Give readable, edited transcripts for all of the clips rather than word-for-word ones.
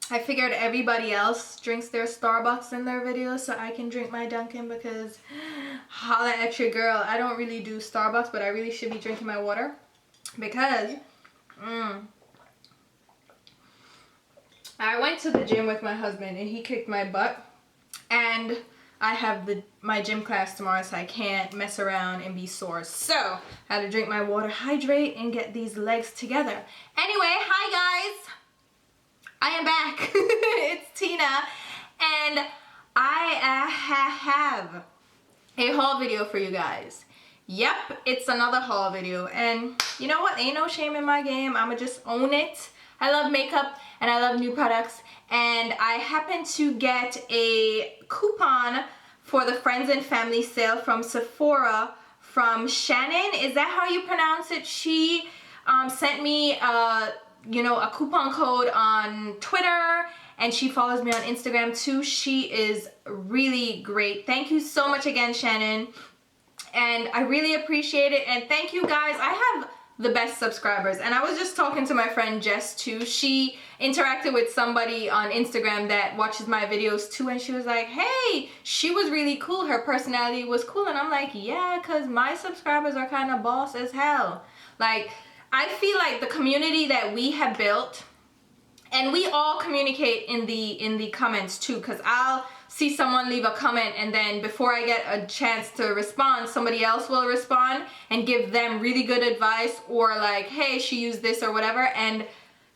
I figured everybody else drinks their Starbucks in their videos, so I can drink my Dunkin' because holla at your girl. I don't really do Starbucks, but I really should be drinking my water because I went to the gym with my husband and he kicked my butt, and I have my gym class tomorrow, so I can't mess around and be sore. So I had to drink my water, hydrate, and get these legs together. Anyway, hi guys. I am back. It's Tina, and I have a haul video for you guys. Yep, it's another haul video, and you know what? Ain't no shame in my game. I'ma just own it. I love makeup and I love new products, and I happened to get a coupon for the Friends and Family sale from Sephora from Shannon. Is that how you pronounce it? She sent me you know, a coupon code on Twitter, and she follows me on Instagram too. She is really great. Thank you so much again, Shannon, and I really appreciate it. And thank you guys. I have the best subscribers, and I was just talking to my friend Jess too. She interacted with somebody on Instagram that watches my videos too, and she was like, hey, she was really cool, her personality was cool. And I'm like, yeah, because my subscribers are kind of boss as hell. Like, I feel like the community that we have built, and we all communicate in the comments too, because I'll see someone leave a comment, and then before I get a chance to respond, somebody else will respond and give them really good advice, or like, hey, she used this or whatever. And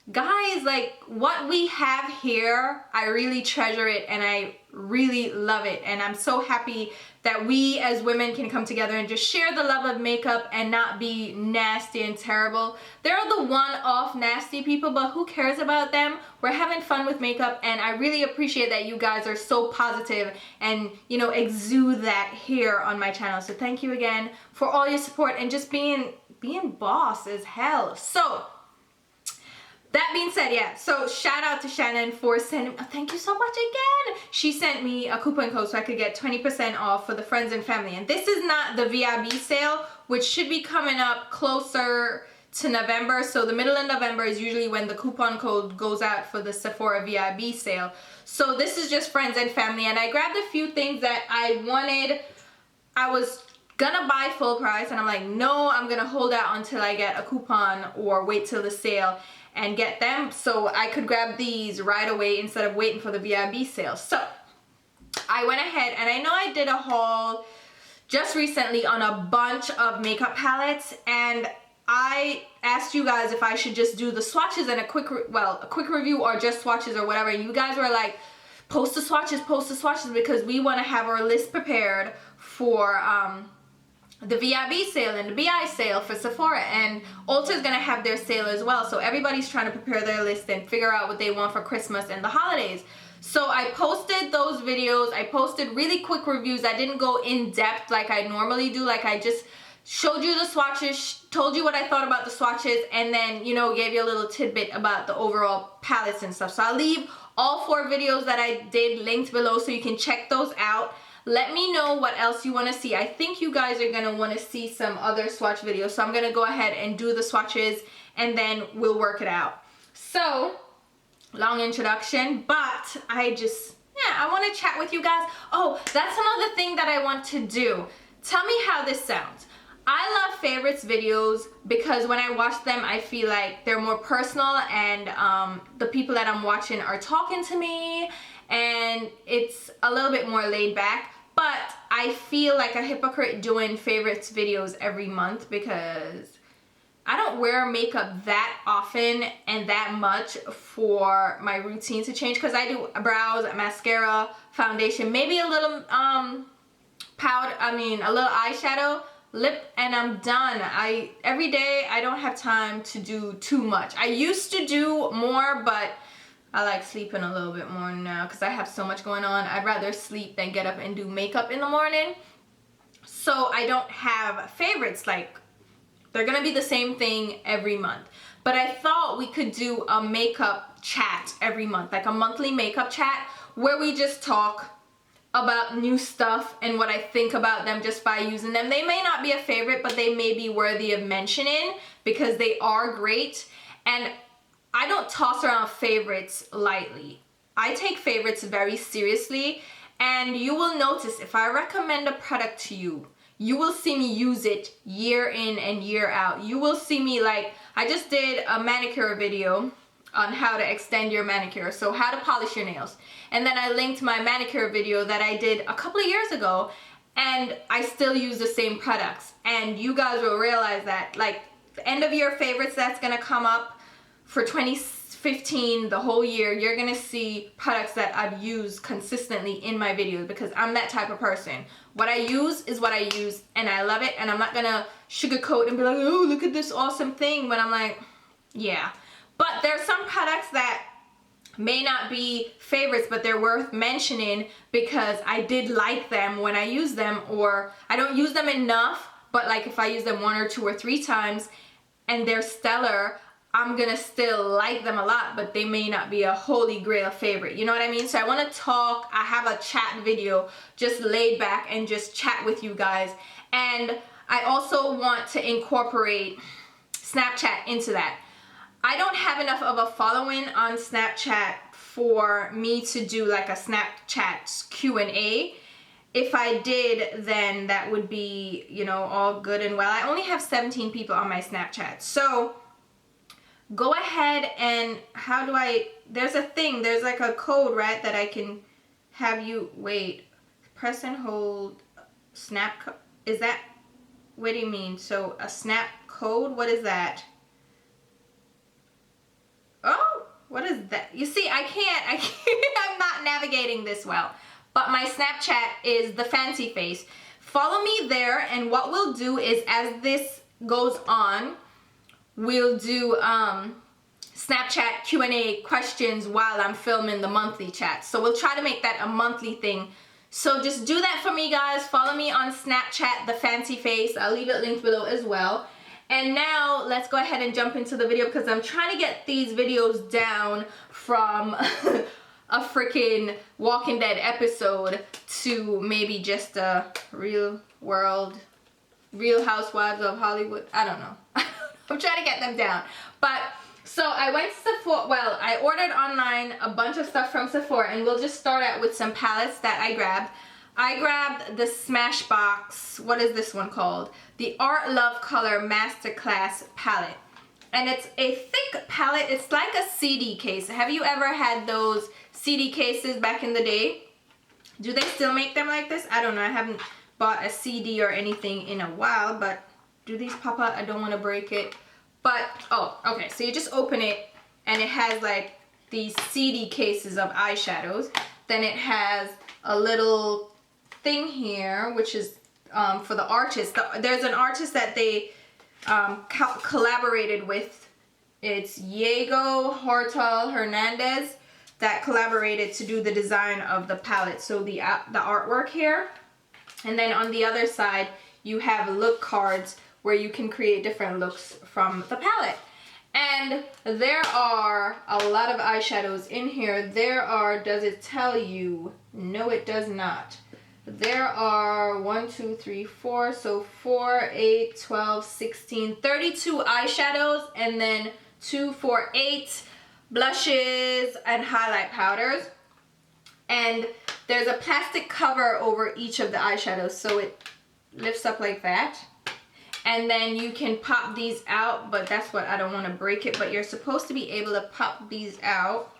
guys, like, what we have here, I really treasure it and I really love it, and I'm so happy that we as women can come together and just share the love of makeup and not be nasty and terrible. There are the one-off nasty people, but who cares about them? We're having fun with makeup, and I really appreciate that you guys are so positive and, you know, exude that here on my channel. So thank you again for all your support and just being boss as hell. So that being said, yeah, so shout out to Shannon for sending, thank you so much again. She sent me a coupon code so I could get 20% off for the Friends and Family. And this is not the VIB sale, which should be coming up closer to November. So the middle of November is usually when the coupon code goes out for the Sephora VIB sale. So this is just Friends and Family, and I grabbed a few things that I wanted. I was gonna buy full price, and I'm like, no, I'm gonna hold out until I get a coupon or wait till the sale and get them, so I could grab these right away instead of waiting for the VIB sale. So I went ahead, and I know I did a haul just recently on a bunch of makeup palettes, and I asked you guys if I should just do the swatches and a quick review, or just swatches or whatever, and you guys were like, post the swatches, because we want to have our list prepared for the VIB sale and the BI sale for Sephora, and Ulta is going to have their sale as well. So everybody's trying to prepare their list and figure out what they want for Christmas and the holidays. So I posted those videos. I posted really quick reviews. I didn't go in depth like I normally do. Like, I just showed you the swatches, told you what I thought about the swatches, and then, you know, gave you a little tidbit about the overall palettes and stuff. So I'll leave all 4 videos that I did linked below so you can check those out. Let me know what else you want to see. I think you guys are going to want to see some other swatch videos. So I'm going to go ahead and do the swatches, and then we'll work it out. So, long introduction, but I want to chat with you guys. Oh, that's another thing that I want to do. Tell me how this sounds. I love favorites videos because when I watch them, I feel like they're more personal, and the people that I'm watching are talking to me, and it's a little bit more laid back. But I feel like a hypocrite doing favorites videos every month because I don't wear makeup that often and that much for my routine to change, because I do brows, mascara, foundation, maybe a little a little eyeshadow, lip, and I'm done. Every day I don't have time to do too much. I used to do more, but I like sleeping a little bit more now because I have so much going on. I'd rather sleep than get up and do makeup in the morning. So I don't have favorites. Like, they're gonna be the same thing every month. But I thought we could do a makeup chat every month, like a monthly makeup chat where we just talk about new stuff and what I think about them just by using them. They may not be a favorite, but they may be worthy of mentioning because they are great. And I don't toss around favorites lightly. I take favorites very seriously, and you will notice if I recommend a product to you, you will see me use it year in and year out. You will see me, like, I just did a manicure video on how to extend your manicure, so how to polish your nails. And then I linked my manicure video that I did a couple of years ago, and I still use the same products. And you guys will realize that, like, the end of year favorites that's gonna come up for 2015, the whole year, you're gonna see products that I've used consistently in my videos, because I'm that type of person. What I use is what I use, and I love it, and I'm not gonna sugarcoat and be like, oh, look at this awesome thing, when I'm like, yeah. But there are some products that may not be favorites, but they're worth mentioning because I did like them when I used them, or I don't use them enough, but like if I use them 1 or 2 or 3 times and they're stellar, I'm gonna still like them a lot, but they may not be a holy grail favorite. You know what I mean? So I wanna talk, I have a chat video, just laid back and just chat with you guys. And I also want to incorporate Snapchat into that. I don't have enough of a following on Snapchat for me to do like a Snapchat Q&A. If I did, then that would be, you know, all good and well. I only have 17 people on my Snapchat. So go ahead and how do I, there's a thing, there's like a code, right, that I can have you, wait, press and hold, snap, is that, what do you mean? So a snap code, what is that? Oh, what is that? You see, I can't, I'm not navigating this well. But my Snapchat is the fancy face. Follow me there, and what we'll do is, as this goes on, we'll do Snapchat Q&A questions while I'm filming the monthly chat. So we'll try to make that a monthly thing. So just do that for me, guys. Follow me on Snapchat, the fancy face. I'll leave it linked below as well. And now let's go ahead and jump into the video, because I'm trying to get these videos down from a freaking Walking Dead episode to maybe just a Real Housewives of Hollywood. I don't know. I'm trying to get them down. But so I went to Sephora. Well, I ordered online a bunch of stuff from Sephora, and we'll just start out with some palettes that I grabbed. I grabbed the Smashbox, what is this one called? The Art Love Color Masterclass palette. And it's a thick palette. It's like a CD case. Have you ever had those CD cases back in the day? Do they still make them like this? I don't know. I haven't bought a CD or anything in a while, but do these pop out? I don't want to break it. But, oh, okay. So you just open it, and it has like these CD cases of eyeshadows. Then it has a little thing here, which is for the artist. There's an artist that they collaborated with. It's Diego Hortal Hernandez that collaborated to do the design of the palette. So the artwork here, and then on the other side you have look cards where you can create different looks from the palette. And there are a lot of eyeshadows in here. There are, does it tell you? No, it does not. There are 1, 2, 3, 4, so 4, 8, 12, 16, 32 eyeshadows, and then 2, 4, 8 blushes and highlight powders. And there's a plastic cover over each of the eyeshadows, so it lifts up like that. And then you can pop these out, but that's what, I don't want to break it, but you're supposed to be able to pop these out.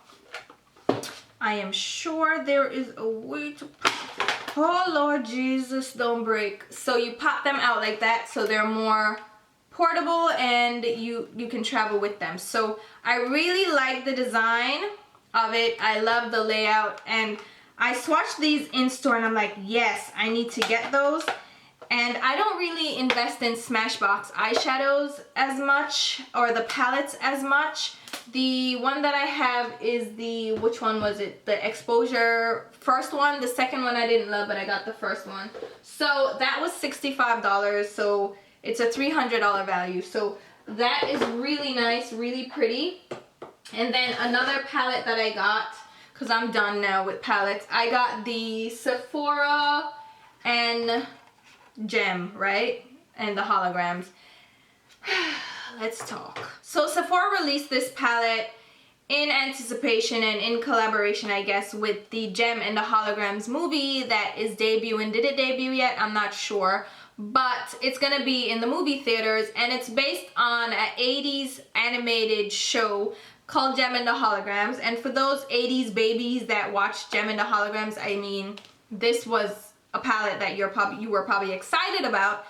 I am sure there is a way to pop it. Oh Lord Jesus, don't break. So you pop them out like that, so they're more portable and you can travel with them. So I really like the design of it. I love the layout, and I swatched these in store and I'm like, yes, I need to get those. And I don't really invest in Smashbox eyeshadows as much, or the palettes as much. The one that I have is the, which one was it? The Exposure first one. The second one I didn't love, but I got the first one. So that was $65, so it's a $300 value. So that is really nice, really pretty. And then another palette that I got, because I'm done now with palettes, I got the Sephora and Gem, right? And the Holograms. Let's talk. So Sephora released this palette in anticipation and in collaboration, I guess, with the Gem and the Holograms movie that is debuting. Did it debut yet? I'm not sure. But it's gonna be in the movie theaters, and it's based on an 80s animated show called Gem and the Holograms. And for those 80s babies that watched Gem and the Holograms, I mean, this was a palette that you were probably excited about.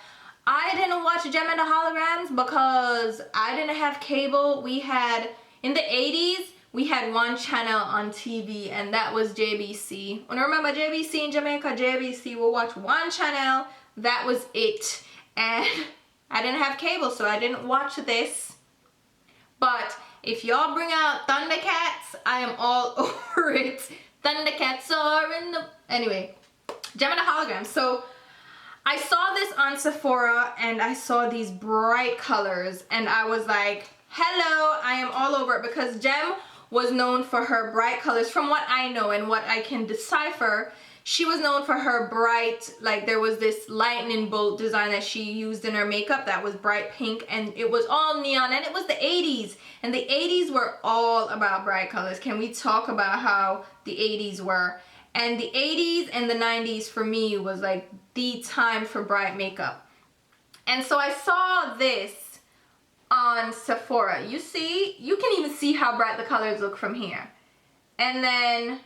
I didn't watch Gem and the Holograms because I didn't have cable. We had, in the 80s, we had one channel on TV, and that was JBC. When I remember JBC in Jamaica, JBC will watch one channel. That was it. And I didn't have cable, so I didn't watch this. But if y'all bring out Thundercats, I am all over it. Thundercats are in the... Anyway, Gem and the Holograms. So I saw this on Sephora, and I saw these bright colors, and I was like, hello, I am all over it, because Gem was known for her bright colors. From what I know and what I can decipher, she was known for her bright, like there was this lightning bolt design that she used in her makeup that was bright pink, and it was all neon, and it was the 80s, and the 80s were all about bright colors. Can we talk about how the 80s were? And the 80s and the 90s for me was like the time for bright makeup. And so I saw this on Sephora. You see, you can even see how bright the colors look from here. And then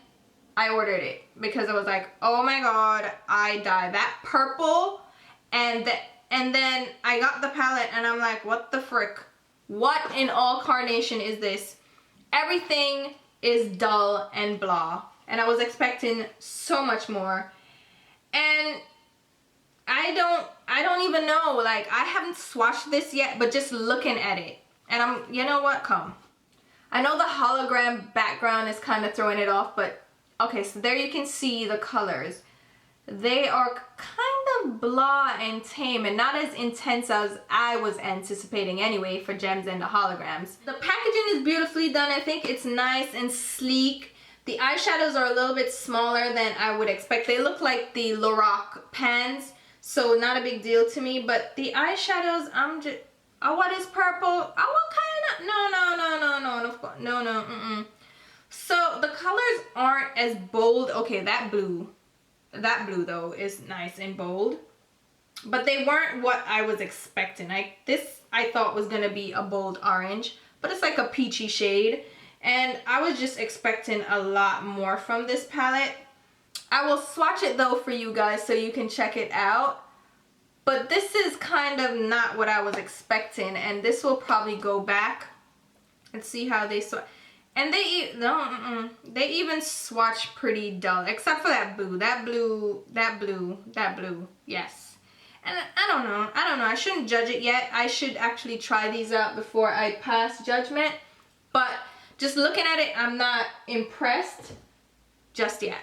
I ordered it because I was like, oh my god, I died. That purple, and then I got the palette, and I'm like, what the frick? What in all carnation is this? Everything is dull and blah. And I was expecting so much more. And I don't even know, like, I haven't swatched this yet, but just looking at it, and you know what, come. I know the hologram background is kind of throwing it off, but okay, so there you can see the colors. They are kind of blah and tame, and not as intense as I was anticipating anyway for Gems and the Holograms. The packaging is beautifully done. I think it's nice and sleek. The eyeshadows are a little bit smaller than I would expect. They look like the Lorac pans, so not a big deal to me. But the eyeshadows, I'm just, oh, what is purple? Oh, what kind of, no. So the colors aren't as bold. Okay, that blue though is nice and bold, but they weren't what I was expecting. This I thought was gonna be a bold orange, but it's like a peachy shade, and I was just expecting a lot more from this palette. I will swatch it though for you guys so you can check it out, but this is kind of not what I was expecting, and this will probably go back and see how they swatch. And they even swatch pretty dull, except for that blue, yes. And I don't know, I shouldn't judge it yet. I should actually try these out before I pass judgment. But just looking at it, I'm not impressed just yet.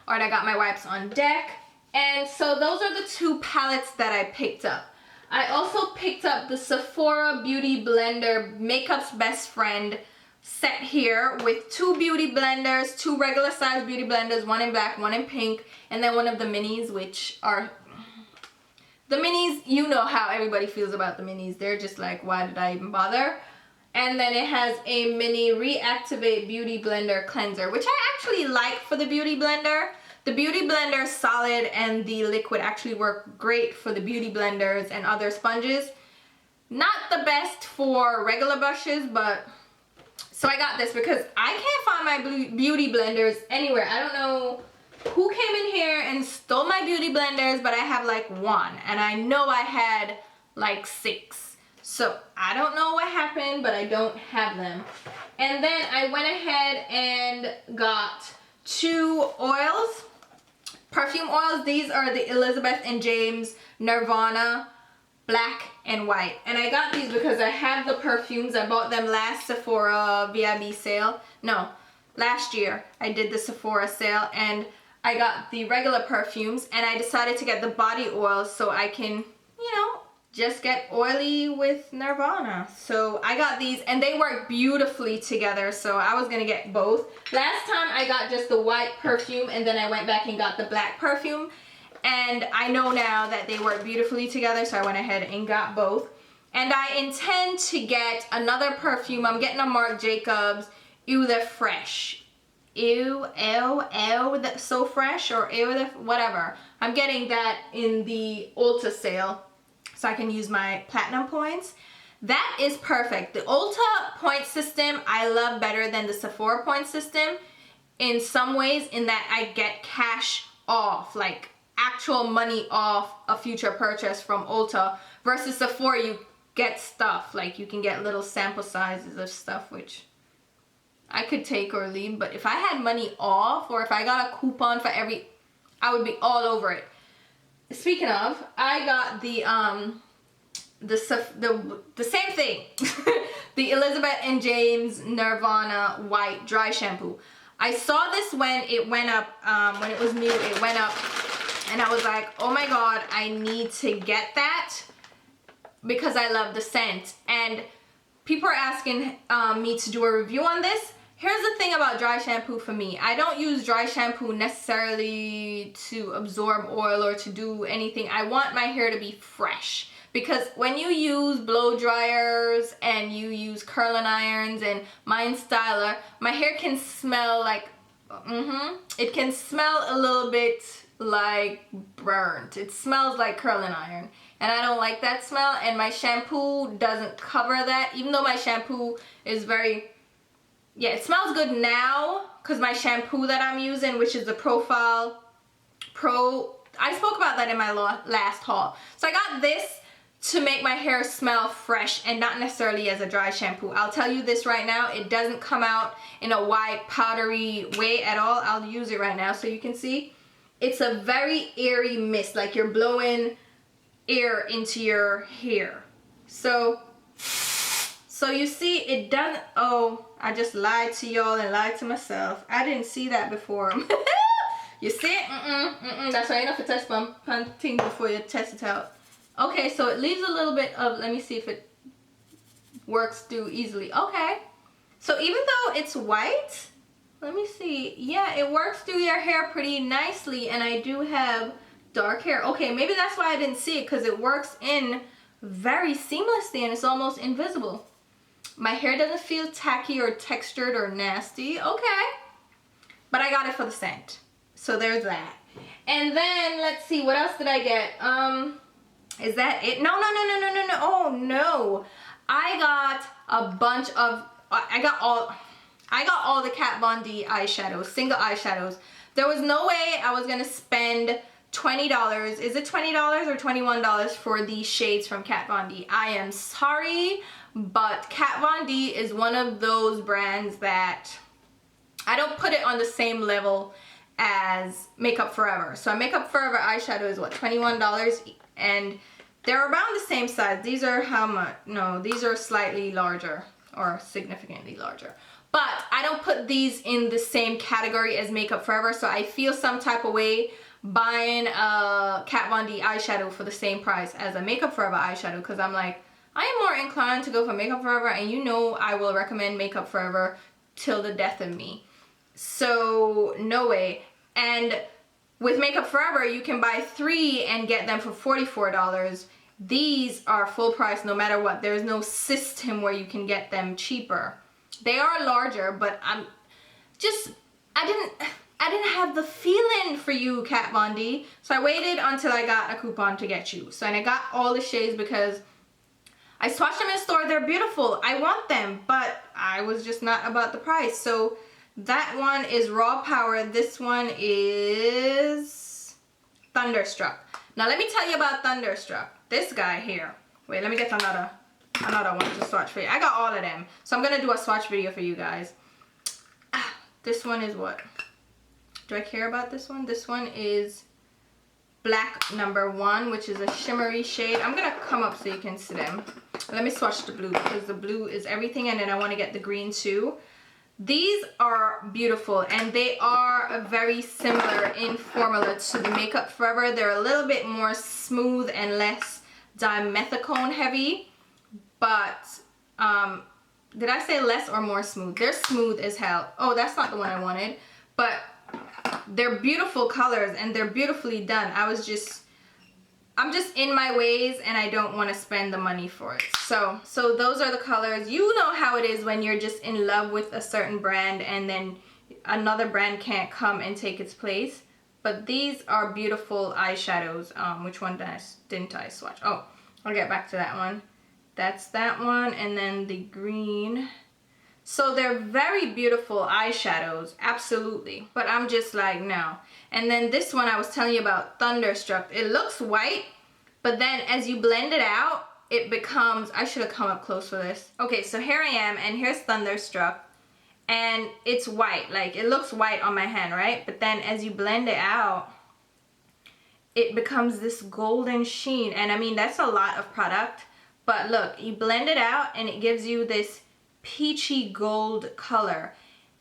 All right, I got my wipes on deck. And so those are the two palettes that I picked up. I also picked up the Sephora Beauty Blender Makeup's Best Friend set here with two beauty blenders, two regular size beauty blenders, one in black, one in pink, and then one of the minis, which are the minis. You know how everybody feels about the minis. They're just like, why did I even bother? And then it has a mini Reactivate Beauty Blender Cleanser, which I actually like for the beauty blender. The beauty blender solid and the liquid actually work great for the beauty blenders and other sponges. Not the best for regular brushes, but so I got this because I can't find my beauty blenders anywhere. I don't know who came in here and stole my beauty blenders, but I have like one, and I know I had like 6. So I don't know what happened, but I don't have them. And then I went ahead and got 2 oils, perfume oils. These are the Elizabeth and James Nirvana black and white, and I got these because I have the perfumes. I bought them last Sephora VIB sale. No, last year I did the Sephora sale, and I got the regular perfumes, and I decided to get the body oils so I can, you know, just get oily with Nirvana. So I got these, and they work beautifully together, so I was gonna get both. Last time I got just the white perfume, and then I went back and got the black perfume. And I know now that they work beautifully together, so I went ahead and got both. And I intend to get another perfume. I'm getting a Marc Jacobs ew, they're fresh. Ew, ew, ew, that's so fresh, or ew, whatever. I'm getting that in the Ulta sale so I can use my platinum points. That is perfect. The Ulta point system I love better than the Sephora point system in some ways, in that I get cash off, like actual money off a future purchase from Ulta, versus Sephora you get stuff, like you can get little sample sizes of stuff, which I could take or leave. But if I had money off, or if I got a coupon for every, I would be all over it. Speaking of, I got the same thing, the Elizabeth and James Nirvana White Dry Shampoo. I saw this when it went up, when it was new, it went up, and I was like, oh my god, I need to get that because I love the scent. And people are asking me to do a review on this. Here's the thing about dry shampoo for me. I don't use dry shampoo necessarily to absorb oil or to do anything. I want my hair to be fresh. Because when you use blow dryers and you use curling irons, and mine Stila, my hair can smell like, it can smell a little bit like burnt. It smells like curling iron. And I don't like that smell, and my shampoo doesn't cover that. Even though my shampoo is very, yeah, it smells good now because my shampoo that I'm using, which is the Profile Pro, I spoke about that in my last haul. So I got this to make my hair smell fresh and not necessarily as a dry shampoo. I'll tell you this right now, it doesn't come out in a white powdery way at all. I'll use it right now so you can see. It's a very airy mist, like you're blowing air into your hair. So you see, it doesn't, oh, I just lied to y'all and lied to myself. I didn't see that before. You see it? That's why I enough to test one thing before you test it out. Okay, so it leaves a little bit of, let me see if it works through easily. Okay, so even though it's white, let me see. Yeah, it works through your hair pretty nicely, and I do have dark hair. Okay, maybe that's why I didn't see it, because it works in very seamlessly and it's almost invisible. My hair doesn't feel tacky or textured or nasty. Okay, but I got it for the scent. So there's that. And then let's see, what else did I get? Is that it? No. Oh no. I got a bunch of, I got all the Kat Von D eyeshadows, single eyeshadows. There was no way I was gonna spend $20. Is it $20 or $21 for these shades from Kat Von D? I am sorry, but Kat Von D is one of those brands that I don't put it on the same level as Makeup Forever. So Makeup Forever eyeshadow is what, $21, and they're around the same size. These are how much? No, these are slightly larger or significantly larger. But I don't put these in the same category as Makeup Forever, so I feel some type of way buying a Kat Von D eyeshadow for the same price as a Makeup Forever eyeshadow, because I'm like, I am more inclined to go for Makeup Forever, and you know I will recommend Makeup Forever till the death of me. So no way. And with Makeup Forever, you can buy 3 and get them for $44. These are full price no matter what. There's no system where you can get them cheaper. They are larger, but I didn't have the feeling for you, Kat Von D. So I waited until I got a coupon to get you. So, and I got all the shades because I swatched them in the store. They're beautiful. I want them, but I was just not about the price. So that one is Raw Power. This one is Thunderstruck. Now let me tell you about Thunderstruck. This guy here. Wait, let me get another one to swatch for you. I got all of them. So I'm going to do a swatch video for you guys. This one is what? Do I care about this one? This one is Black number 1, which is a shimmery shade. I'm going to come up so you can see them. Let me swatch the blue because the blue is everything, and then I want to get the green too. These are beautiful, and they are very similar in formula to the Makeup Forever. They're a little bit more smooth and less dimethicone heavy, but did I say less or more smooth? They're smooth as hell. Oh, that's not the one I wanted, but they're beautiful colors and they're beautifully done. I was just I'm just in my ways and I don't want to spend the money for it. So those are the colors. You know how it is when you're just in love with a certain brand and then another brand can't come and take its place. But these are beautiful eyeshadows. Which one didn't I swatch? Oh, I'll get back to that one. That's that one, and then the green. So they're very beautiful eyeshadows, absolutely. But I'm just like, no. And then this one I was telling you about, Thunderstruck. It looks white, but then as you blend it out, it becomes, I should have come up close for this. Okay, so here I am, and here's Thunderstruck. And it's white, like it looks white on my hand, right? But then as you blend it out, it becomes this golden sheen. And I mean, that's a lot of product. But look, you blend it out and it gives you this peachy gold color.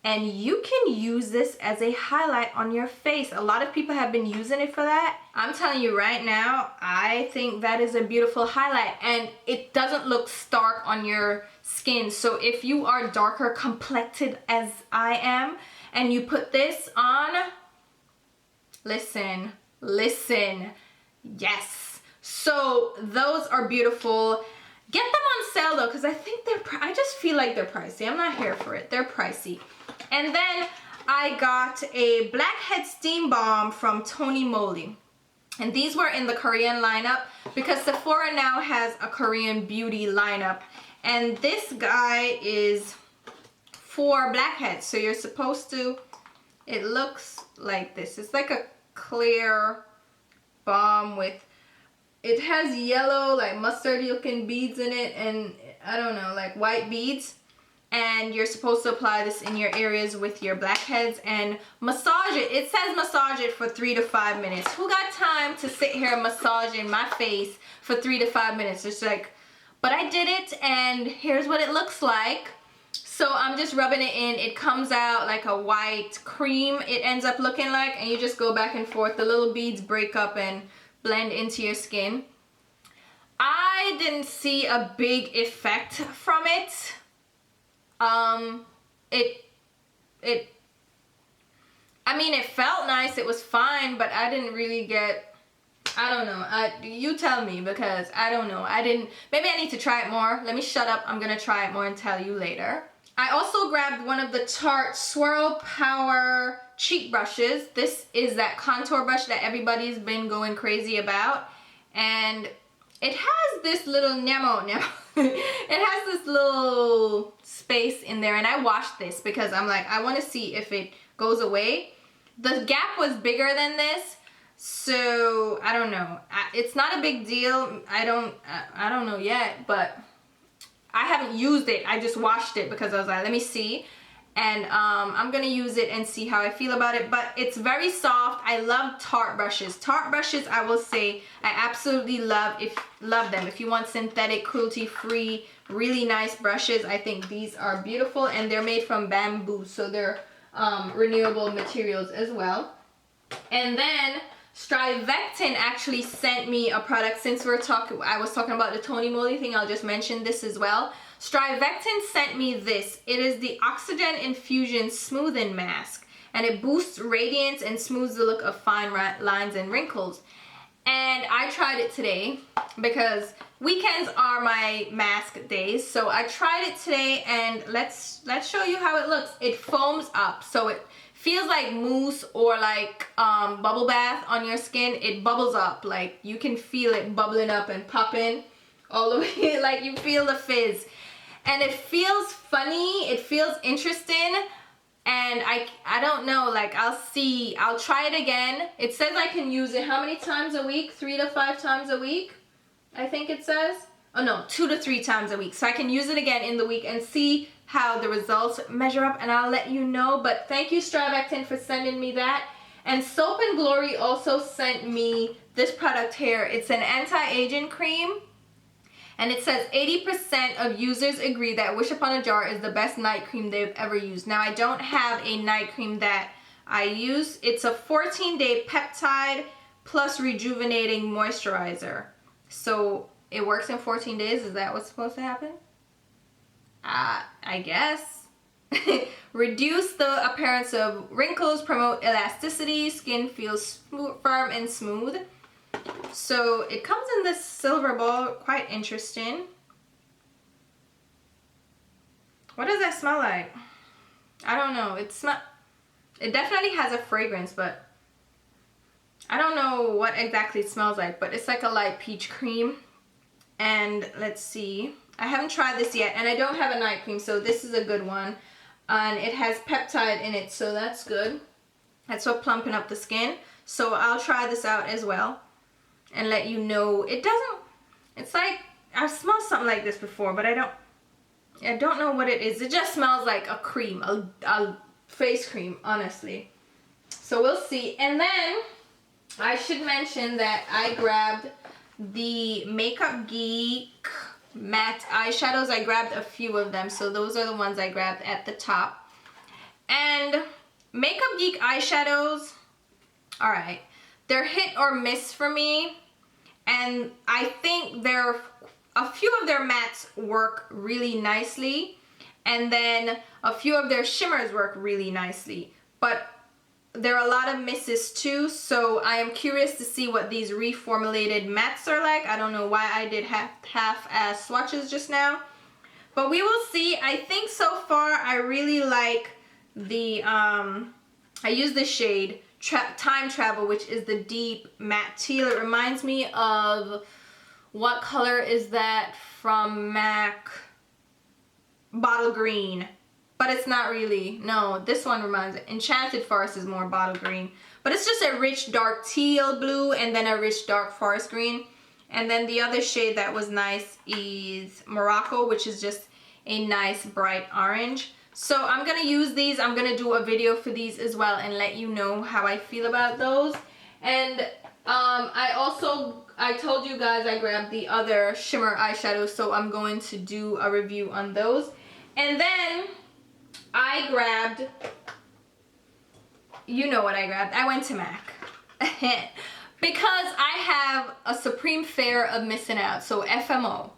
And you can use this as a highlight on your face. A lot of people have been using it for that. I'm telling you right now, I think that is a beautiful highlight. And it doesn't look stark on your skin. So if you are darker complected as I am, and you put this on, listen, yes. So those are beautiful. Get them on sale though, because I think I just feel like they're pricey. I'm not here for it. They're pricey. And then I got a Blackhead Steam Balm from Tony Moly. And these were in the Korean lineup because Sephora now has a Korean beauty lineup. And this guy is for blackheads. So you're supposed to, it looks like this. It's like a clear balm with, it has yellow, like mustardy looking beads in it, and I don't know, like white beads. And you're supposed to apply this in your areas with your blackheads and massage it. It says massage it for 3 to 5 minutes. Who got time to sit here massaging my face for 3 to 5 minutes? It's like, but I did it, and here's what it looks like. So I'm just rubbing it in. It comes out like a white cream, it ends up looking like, and you just go back and forth. The little beads break up and blend into your skin. I didn't see a big effect from it. I mean, it felt nice, it was fine, but I didn't really get, I don't know, you tell me, because I don't know, maybe I need to try it more. Let me shut up, I'm gonna try it more and tell you later. I also grabbed one of the Tarte Swirl Power cheek brushes. This is that contour brush that everybody's been going crazy about, and it has this little it has this little space in there, and I washed this because I'm like, I want to see if it goes away. The gap was bigger than this, so I don't know. It's not a big deal. I don't know yet, but I haven't used it. I just washed it because I was like, let me see. And I'm gonna use it and see how I feel about it. But it's very soft. I love Tarte brushes. Tarte brushes, I will say, I absolutely love them. If you want synthetic, cruelty-free, really nice brushes, I think these are beautiful. And they're made from bamboo, so they're renewable materials as well. And then Strivectin actually sent me a product. Since I was talking about the Tony Moly thing, I'll just mention this as well. Strivectin sent me this. It is the Oxygen Infusion Smoothing Mask, and it boosts radiance and smooths the look of fine lines and wrinkles. And I tried it today because weekends are my mask days. So I tried it today, and let's show you how it looks. It foams up, so it feels like mousse or like bubble bath on your skin. It bubbles up, like you can feel it bubbling up and popping all the way, like you feel the fizz. And it feels funny, it feels interesting, and I don't know, like I'll try it again. It says I can use it how many times a week? 3 to 5 times a week, I think it says. Oh no, 2 to 3 times a week. So I can use it again in the week and see how the results measure up, and I'll let you know. But thank you, Strivectin, for sending me that. And Soap and Glory also sent me this product here. It's an anti-aging cream. And it says 80% of users agree that Wish Upon a Jar is the best night cream they've ever used. Now, I don't have a night cream that I use. It's a 14-day peptide plus rejuvenating moisturizer. So it works in 14 days. Is that what's supposed to happen? I guess. Reduce the appearance of wrinkles, promote elasticity, skin feels firm and smooth. So it comes in this silver ball, quite interesting. What does that smell like? I don't know. It definitely has a fragrance, but I don't know what exactly it smells like, but it's like a light peach cream. And let's see. I haven't tried this yet, and I don't have a night cream, so this is a good one. And it has peptide in it, so that's good. That's for plumping up the skin. So I'll try this out as well and let you know. It's like, I've smelled something like this before, but I don't know what it is. It just smells like a cream, a face cream, honestly. So we'll see. And then I should mention that I grabbed the Makeup Geek matte eyeshadows. I grabbed a few of them, so those are the ones I grabbed at the top. And Makeup Geek eyeshadows, alright, they're hit or miss for me, and I think a few of their mattes work really nicely, and then a few of their shimmers work really nicely, but there are a lot of misses too, so I am curious to see what these reformulated mattes are like. I don't know why I did half-ass swatches just now, but we will see. I think so far I really like the, I use the shade Time Travel, which is the deep matte teal. It reminds me of, what color is that from MAC? Bottle green. But it's not really. No, this one reminds me. Enchanted Forest is more bottle green. But it's just a rich dark teal blue and then a rich dark forest green. And then the other shade that was nice is Morocco, which is just a nice bright orange. So I'm going to use these. I'm going to do a video for these as well and let you know how I feel about those. And I told you guys I grabbed the other shimmer eyeshadows, so I'm going to do a review on those. And then I grabbed, you know what I grabbed. I went to MAC. Because I have a supreme fear of missing out. So FOMO.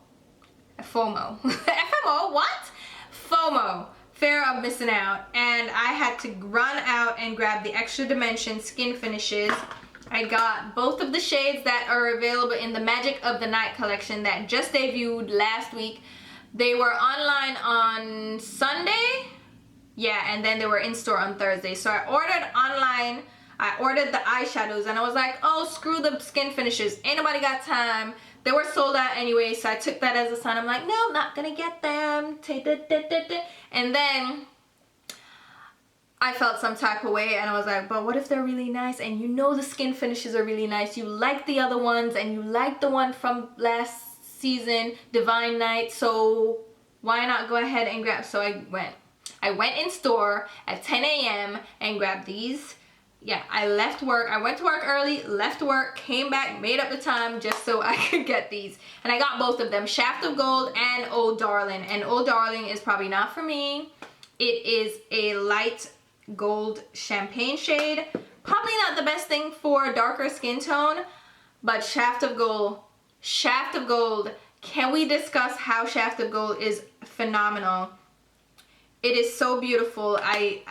FOMO, what? FOMO. Fear of missing out. And I had to run out and grab the Extra Dimension Skin Finishes. I got both of the shades that are available in the Magic of the Night collection that just debuted last week. They were online on Sunday. Yeah, and then they were in store on Thursday. So I ordered online. I ordered the eyeshadows and I was like, oh, screw the skin finishes. Ain't nobody got time. They were sold out anyway, so I took that as a sign. I'm like, no, not gonna get them. And then I felt some type of way and I was like, but what if they're really nice? And you know the skin finishes are really nice. You like the other ones and you like the one from last season, Divine Night. So why not go ahead and grab? So I went in store at 10 a.m. and grabbed these. Yeah, I left work. I went to work early, left work, came back, made up the time just so I could get these. And I got both of them, Shaft of Gold and Oh Darling. And Oh Darling is probably not for me. It is a light gold champagne shade. Probably not the best thing for a darker skin tone, but Shaft of Gold. Can we discuss how Shaft of Gold is phenomenal? It is so beautiful. I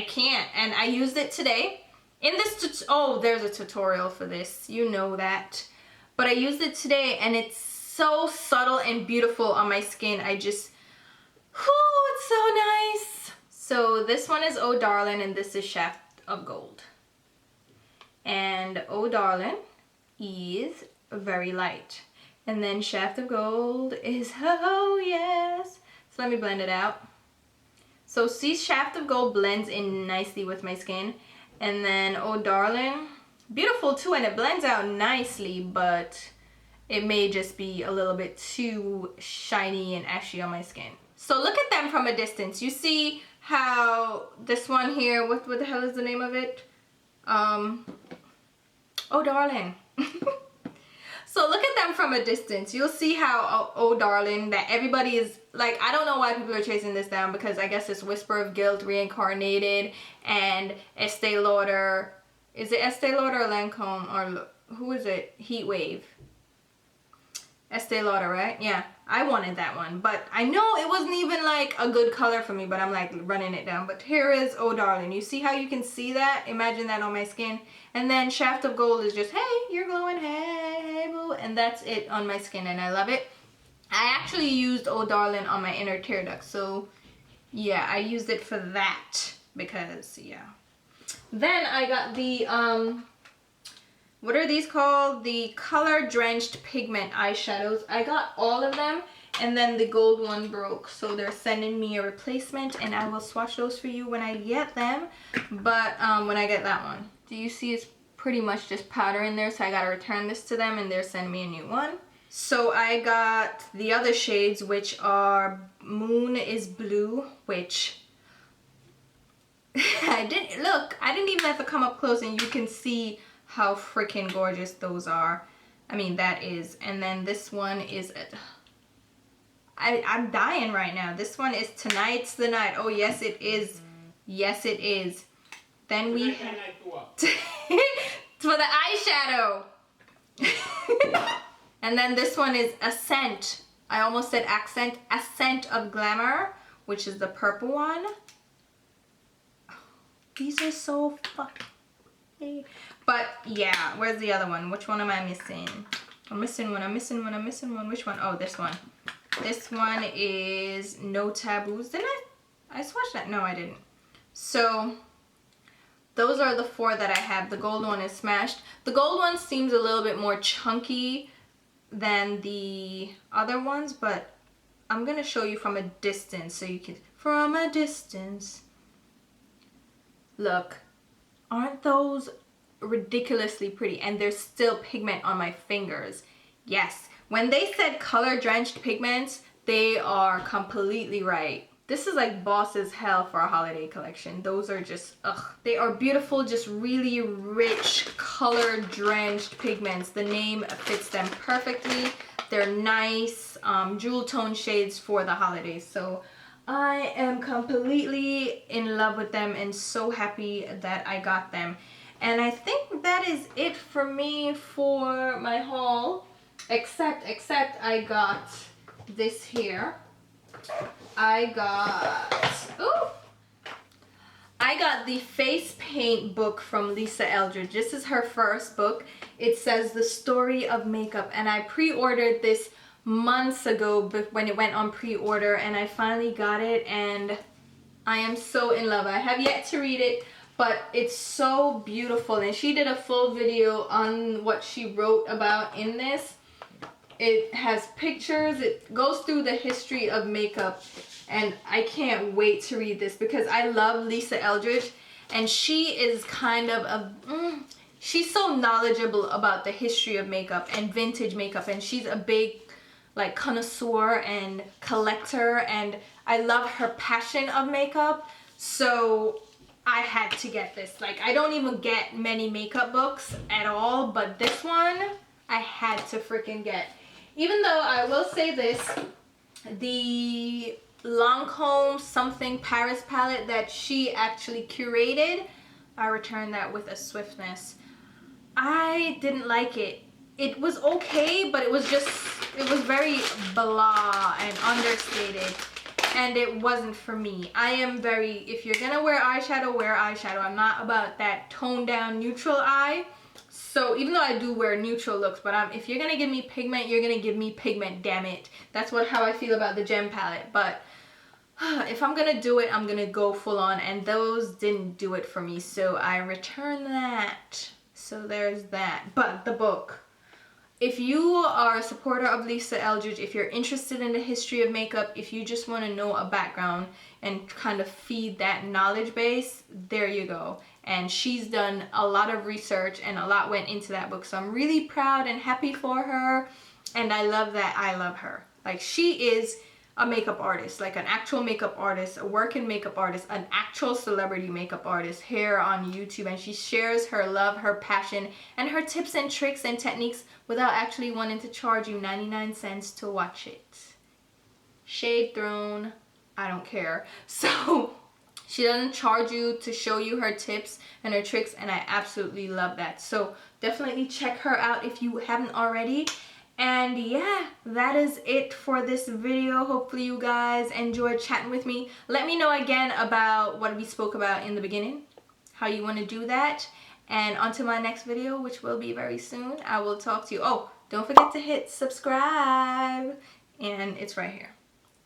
can't. And I used it today. In this, oh, there's a tutorial for this. You know that. But I used it today and it's so subtle and beautiful on my skin. It's so nice. So this one is Oh Darling and this is Shaft of Gold. And Oh Darling is very light. And then Shaft of Gold is, oh yes. So let me blend it out. So see, Shaft of Gold blends in nicely with my skin. And then Oh Darling, beautiful too, and it blends out nicely, but it may just be a little bit too shiny and ashy on my skin. So look at them from a distance. You see how this one here, what the hell is the name of it? Oh Darling. So look at them from a distance. You'll see how Oh Darling, that everybody is like, I don't know why people are chasing this down, because I guess it's Whisper of Guilt Reincarnated and Estee Lauder. Is it Estee Lauder or Lancome, or who is it? Heat Wave. Estee Lauder, right? Yeah, I wanted that one, but I know it wasn't even like a good color for me, but I'm like running it down. But here is Oh Darling. You see how you can see that? Imagine that on my skin. And then Shaft of Gold is just, hey, you're glowing, hey, boo. And that's it on my skin, and I love it. I actually used Oh Darling on my inner tear duct, so yeah, I used it for that because, yeah. Then I got the, what are these called? The color drenched pigment eyeshadows. I got all of them, and then the gold one broke, so they're sending me a replacement, and I will swatch those for you when I get them. But when I get that one, do you see it's pretty much just powder in there, so I gotta return this to them, and they're sending me a new one. So I got the other shades, which are Moon is Blue, which I didn't even have to come up close, and you can see how freaking gorgeous those are. I mean, that is. And then this one is, I'm dying right now. This one is Tonight's the Night. Oh, yes, it is. Yes, it is. Then we have for the eyeshadow. And then this one is Ascent. I almost said accent. Ascent of Glamour, which is the purple one. These are so fucking... But yeah, where's the other one? Which one am I missing? I'm missing one. Which one? Oh, this one. This one is No Taboos. Didn't I swatched that? No, I didn't. So those are the four that I have. The gold one is Smashed. The gold one seems a little bit more chunky than the other ones, but I'm gonna show you from a distance so you can, from a distance. Look, aren't those ridiculously pretty? And there's still pigment on my fingers. Yes, when they said color drenched pigments, they are completely right. This is like boss as hell for a holiday collection. Those are just, ugh. They are beautiful, just really rich color drenched pigments. The name fits them perfectly. They're nice jewel tone shades for the holidays. So I am completely in love with them and so happy that I got them. And I think that is it for me for my haul. Except I got this here. I got the face paint book from Lisa Eldridge. This is her first book. It says The Story of Makeup, and I pre-ordered this months ago when it went on pre-order, and I finally got it, and I am so in love. I have yet to read it, but it's so beautiful, and she did a full video on what she wrote about in this. It has pictures, it goes through the history of makeup, and I can't wait to read this because I love Lisa Eldridge, and she is kind of a, she's so knowledgeable about the history of makeup and vintage makeup, and she's a big like connoisseur and collector, and I love her passion of makeup, so I had to get this. Like, I don't even get many makeup books at all, but this one I had to freaking get. Even though I will say this, the Lancome something Paris palette that she actually curated, I returned that with a swiftness. I didn't like it. It was okay, but it was very blah and understated, and it wasn't for me. I am very, if you're gonna wear eyeshadow. I'm not about that toned down neutral eye. So even though I do wear neutral looks, but if you're gonna give me pigment, you're gonna give me pigment, damn it. That's how I feel about the gem palette. But if I'm gonna do it, I'm gonna go full on, and those didn't do it for me, so I returned that. So there's that. But the book, if you are a supporter of Lisa Eldridge, if you're interested in the history of makeup, if you just want to know a background and kind of feed that knowledge base, there you go. And she's done a lot of research, and a lot went into that book, so I'm really proud and happy for her, and I love that. I love her. Like, she is a makeup artist, like an actual makeup artist, a working makeup artist, an actual celebrity makeup artist here on YouTube, and she shares her love, her passion, and her tips and tricks and techniques without actually wanting to charge you 99 cents to watch it. Shade thrown, I don't care. So she doesn't charge you to show you her tips and her tricks, and I absolutely love that. So definitely check her out if you haven't already. And yeah, that is it for this video. Hopefully you guys enjoyed chatting with me. Let me know again about what we spoke about in the beginning, how you want to do that. And onto my next video, which will be very soon, I will talk to you. Oh, don't forget to hit subscribe. And it's right here.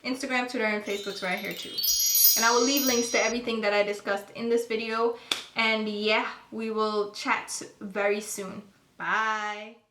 Instagram, Twitter, and Facebook's right here too. And I will leave links to everything that I discussed in this video. And yeah, we will chat very soon. Bye.